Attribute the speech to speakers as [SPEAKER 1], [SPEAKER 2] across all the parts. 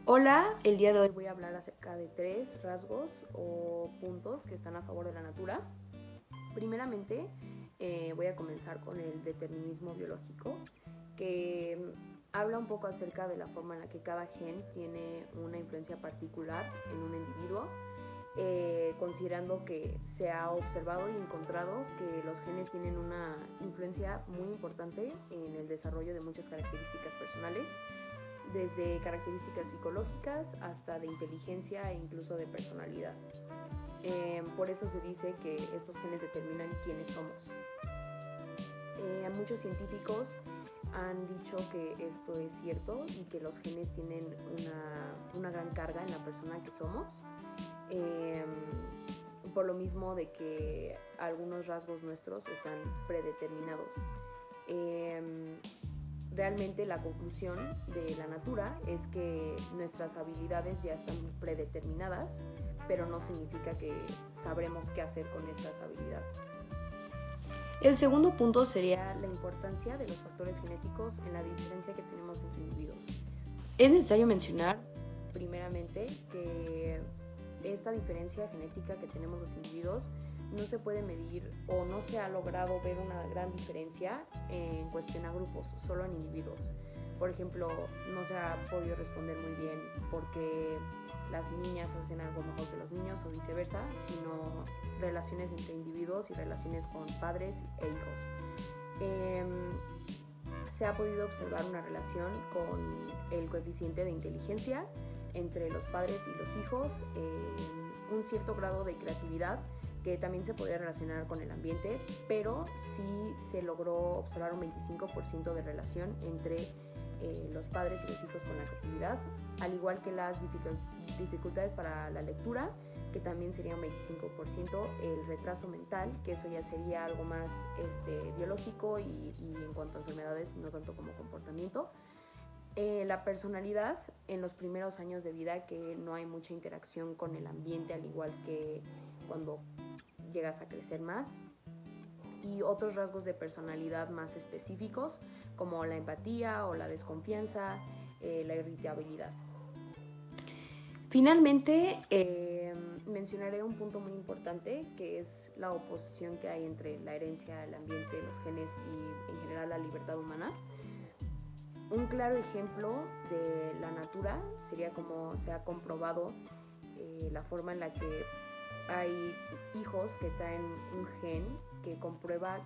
[SPEAKER 1] Hola, el día de hoy voy a hablar acerca de tres rasgos o puntos que están a favor de la natura. Primeramente, voy a comenzar con el determinismo biológico, que habla un poco acerca de la forma en la que cada gen tiene una influencia particular en un individuo, considerando que se ha observado y encontrado que los genes tienen una influencia muy importante en el desarrollo de muchas características personales, desde características psicológicas hasta de inteligencia e incluso de personalidad. Por eso se dice que estos genes determinan quiénes somos. Muchos científicos han dicho que esto es cierto y que los genes tienen una gran carga en la persona que somos, por lo mismo de que algunos rasgos nuestros están predeterminados. Realmente la conclusión de la natura es que nuestras habilidades ya están predeterminadas, pero no significa que sabremos qué hacer con esas habilidades. El segundo punto sería la importancia de los factores genéticos en la diferencia que tenemos entre individuos. Es necesario mencionar, primeramente, que esta diferencia genética que tenemos los individuos no se puede medir o no se ha logrado ver una gran diferencia en cuestión a grupos, solo en individuos. Por ejemplo, no se ha podido responder muy bien por qué las niñas hacen algo mejor que los niños o viceversa, sino relaciones entre individuos y relaciones con padres e hijos. Se ha podido observar una relación con el coeficiente de inteligencia entre los padres y los hijos, un cierto grado de creatividad que también se podría relacionar con el ambiente, pero sí se logró observar un 25% de relación entre los padres y los hijos con la creatividad, al igual que las dificultades para la lectura, que también sería un 25%, el retraso mental, que eso ya sería algo más biológico y en cuanto a enfermedades, no tanto como comportamiento. La personalidad en los primeros años de vida, que no hay mucha interacción con el ambiente, al igual que cuando llegas a crecer más, y otros rasgos de personalidad más específicos como la empatía o la desconfianza, la irritabilidad. Finalmente, mencionaré un punto muy importante, que es la oposición que hay entre la herencia, el ambiente, los genes y en general la libertad humana. Un claro ejemplo de la natura sería como se ha comprobado la forma en la que hay hijos que traen un gen que comprueba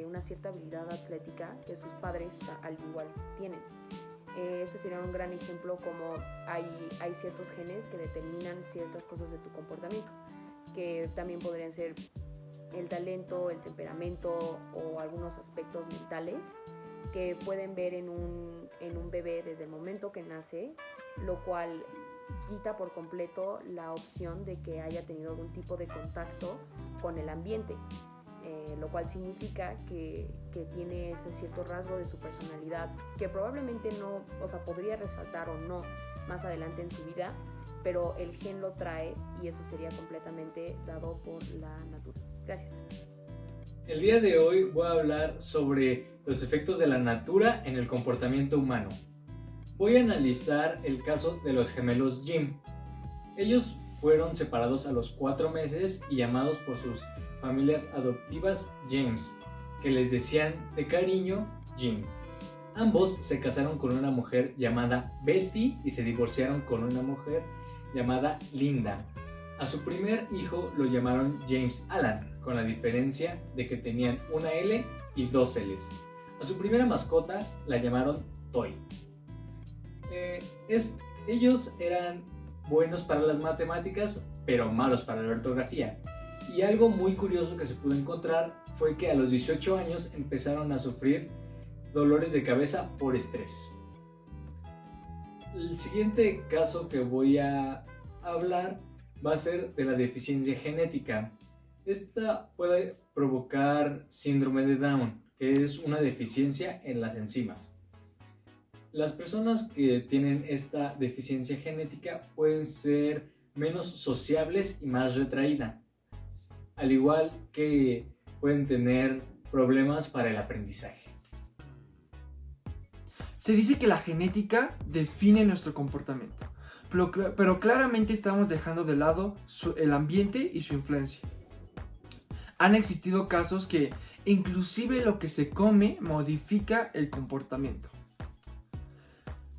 [SPEAKER 1] una cierta habilidad atlética que sus padres al igual tienen. Este sería un gran ejemplo, como hay ciertos genes que determinan ciertas cosas de tu comportamiento, que también podrían ser el talento, el temperamento o algunos aspectos mentales que pueden ver en un bebé desde el momento que nace, lo cual quita por completo la opción de que haya tenido algún tipo de contacto con el ambiente, lo cual significa que tiene ese cierto rasgo de su personalidad que probablemente no, podría resaltar o no más adelante en su vida, pero el gen lo trae y eso sería completamente dado por la natura. Gracias.
[SPEAKER 2] El día de hoy voy a hablar sobre los efectos de la natura en el comportamiento humano. Voy a analizar el caso de los gemelos Jim. Ellos fueron separados a los 4 meses y llamados por sus familias adoptivas James, que les decían de cariño Jim. Ambos se casaron con una mujer llamada Betty y se divorciaron con una mujer llamada Linda. A su primer hijo lo llamaron James Alan, con la diferencia de que tenían una L y 2 L's. A su primera mascota la llamaron Toy. Ellos eran buenos para las matemáticas, pero malos para la ortografía. Y algo muy curioso que se pudo encontrar fue que a los 18 años empezaron a sufrir dolores de cabeza por estrés. El siguiente caso que voy a hablar va a ser de la deficiencia genética. Esta puede provocar síndrome de Down, que es una deficiencia en las enzimas. Las personas que tienen esta deficiencia genética pueden ser menos sociables y más retraídas, al igual que pueden tener problemas para el aprendizaje.
[SPEAKER 3] Se dice que la genética define nuestro comportamiento. pero claramente estamos dejando de lado el ambiente y su influencia. Han existido casos que inclusive lo que se come modifica el comportamiento.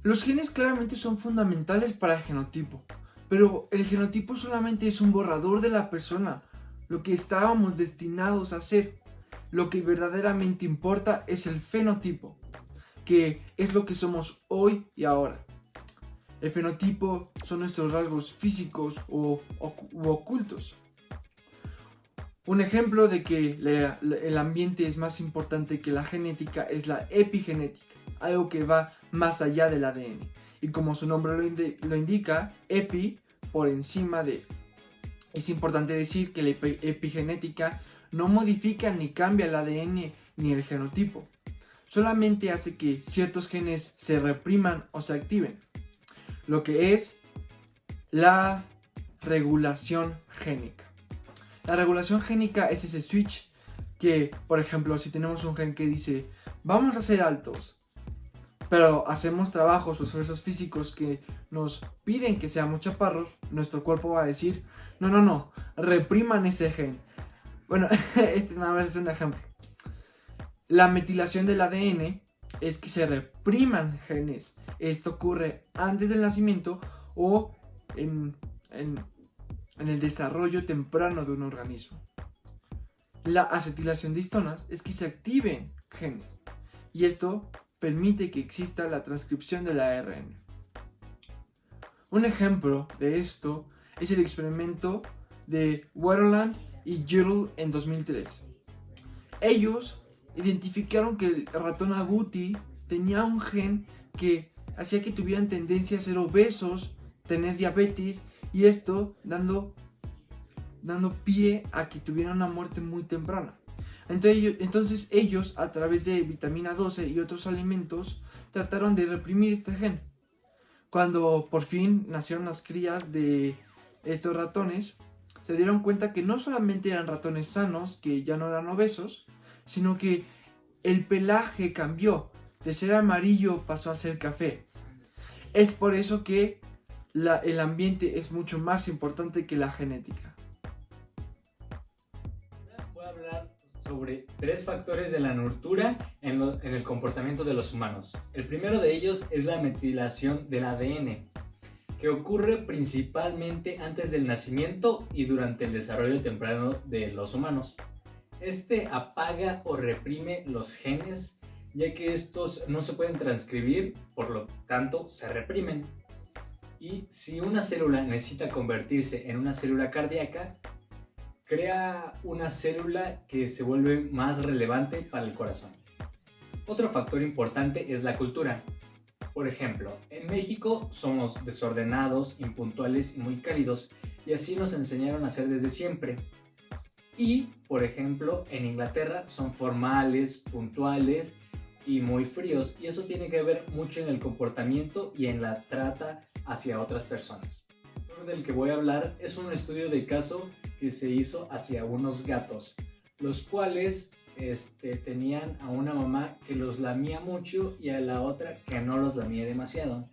[SPEAKER 3] Los genes claramente son fundamentales para el genotipo, pero el genotipo solamente es un borrador de la persona, lo que estábamos destinados a ser. Lo que verdaderamente importa es el fenotipo, que es lo que somos hoy y ahora. El fenotipo son nuestros rasgos físicos u ocultos. Un ejemplo de que el ambiente es más importante que la genética es la epigenética, algo que va más allá del ADN. Y como su nombre lo indica, epi, por encima de. Es importante decir que la epigenética no modifica ni cambia el ADN ni el genotipo. Solamente hace que ciertos genes se repriman o se activen. Lo que es la regulación génica. La regulación génica es ese switch que, por ejemplo, si tenemos un gen que dice vamos a ser altos, pero hacemos trabajos o esfuerzos físicos que nos piden que seamos chaparros, nuestro cuerpo va a decir no, repriman ese gen. Bueno, este nada más es un ejemplo. La metilación del ADN es que se repriman genes. Esto ocurre antes del nacimiento o en el desarrollo temprano de un organismo. La acetilación de histonas es que se activen genes y esto permite que exista la transcripción del ARN. Un ejemplo de esto es el experimento de Waterland y Girdle en 2003. Ellos identificaron que el ratón agouti tenía un gen que hacía que tuvieran tendencia a ser obesos, tener diabetes y esto dando pie a que tuvieran una muerte muy temprana. Entonces ellos, a través de vitamina 12 y otros alimentos, trataron de reprimir este gen. Cuando por fin nacieron las crías de estos ratones, se dieron cuenta que no solamente eran ratones sanos, que ya no eran obesos, sino que el pelaje cambió. De ser amarillo pasó a ser café. Es por eso que el ambiente es mucho más importante que la genética.
[SPEAKER 2] Voy a hablar sobre 3 factores de la nurtura en el comportamiento de los humanos. El primero de ellos es la metilación del ADN, que ocurre principalmente antes del nacimiento y durante el desarrollo temprano de los humanos. Este apaga o reprime los genes, ya que estos no se pueden transcribir, por lo tanto se reprimen. Y si una célula necesita convertirse en una célula cardíaca, crea una célula que se vuelve más relevante para el corazón. Otro factor importante es la cultura. Por ejemplo, en México somos desordenados, impuntuales y muy cálidos, y así nos enseñaron a ser desde siempre. Y, por ejemplo, en Inglaterra son formales, puntuales y muy fríos, y eso tiene que ver mucho en el comportamiento y en la trata hacia otras personas. El factor del que voy a hablar es un estudio de caso que se hizo hacia unos gatos, los cuales tenían a una mamá que los lamía mucho y a la otra que no los lamía demasiado.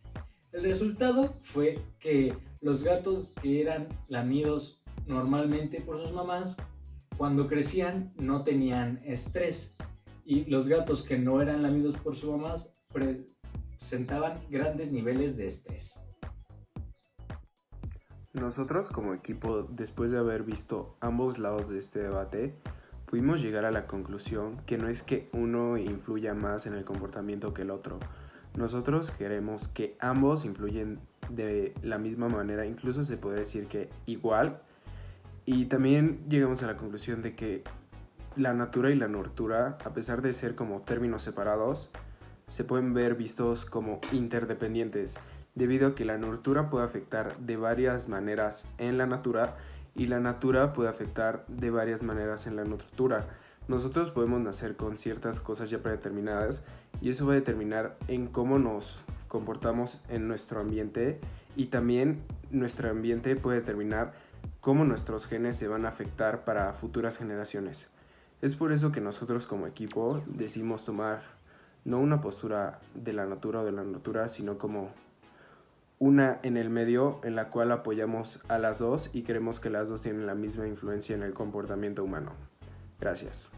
[SPEAKER 2] El resultado fue que los gatos que eran lamidos normalmente por sus mamás, cuando crecían no tenían estrés, y los gatos que no eran lamidos por sus mamás presentaban grandes niveles de estrés.
[SPEAKER 4] Nosotros como equipo, después de haber visto ambos lados de este debate, pudimos llegar a la conclusión que no es que uno influya más en el comportamiento que el otro. Nosotros queremos que ambos influyen de la misma manera, incluso se podría decir que igual. Y también llegamos a la conclusión de que la natura y la nurtura, a pesar de ser como términos separados, se pueden ver vistos como interdependientes, debido a que la nurtura puede afectar de varias maneras en la natura y la natura puede afectar de varias maneras en la nurtura. Nosotros podemos nacer con ciertas cosas ya predeterminadas y eso va a determinar en cómo nos comportamos en nuestro ambiente, y también nuestro ambiente puede determinar cómo nuestros genes se van a afectar para futuras generaciones. Es por eso que nosotros como equipo decidimos tomar no una postura de la natura o de la nurtura, sino como una en el medio en la cual apoyamos a las dos y creemos que las dos tienen la misma influencia en el comportamiento humano. Gracias.